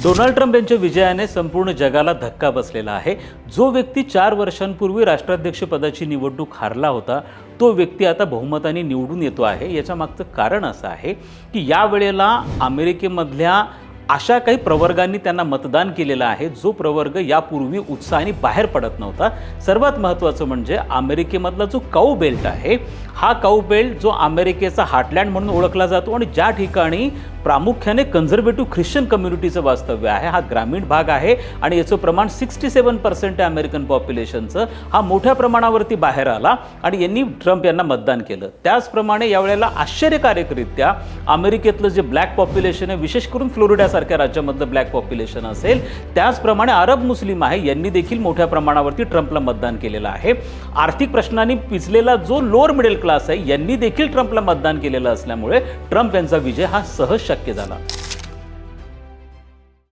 Donald Trump यांच्या विजयाने संपूर्ण जगाला धक्का बसलेला आहे। जो व्यक्ती 4 वर्षांपूर्वी राष्ट्राध्यक्षपदाची निवडणूक हारला होता तो व्यक्ती आता बहुमताने निवडून येतो आहे। याच्या मागचं कारण असं आहे की या वेळेला अमेरिकेमधल्या अशा काही प्रवर्गांनी त्यांना मतदान केलेलं आहे जो प्रवर्ग यापूर्वी उत्साहाने बाहेर पडत नव्हता। सर्वात महत्त्वाचं म्हणजे अमेरिकेमधला जो काऊ बेल्ट आहे हा काऊ बेल्ट जो अमेरिकेचा हार्टलँड म्हणून ओळखला जातो आणि ज्या ठिकाणी प्रामुख्याने कन्झर्वेटिव्ह ख्रिश्चन कम्युनिटीचं वास्तव्य आहे हा ग्रामीण भाग आहे आणि याचं प्रमाण 67% आहे अमेरिकन पॉप्युलेशनचं। हा मोठ्या प्रमाणावरती बाहेर आला आणि यांनी ट्रम्प यांना मतदान केलं। त्याचप्रमाणे यावेळेला आश्चर्यकारकरित्या अमेरिकेतलं जे ब्लॅक पॉप्युलेशन आहे विशेष करून फ्लोरिडासारख्या राज्यामधलं ब्लॅक पॉप्युलेशन असेल त्याचप्रमाणे अरब मुस्लिम आहे यांनी देखील मोठ्या प्रमाणावरती ट्रम्पला मतदान केलेलं आहे। आर्थिक प्रश्नांनी पिचलेला जो लोअर मिडल क्लास आहे यांनी देखील ट्रम्पला मतदान केलेलं असल्यामुळे ट्रम्प यांचा विजय हा सहज शक्य झाला।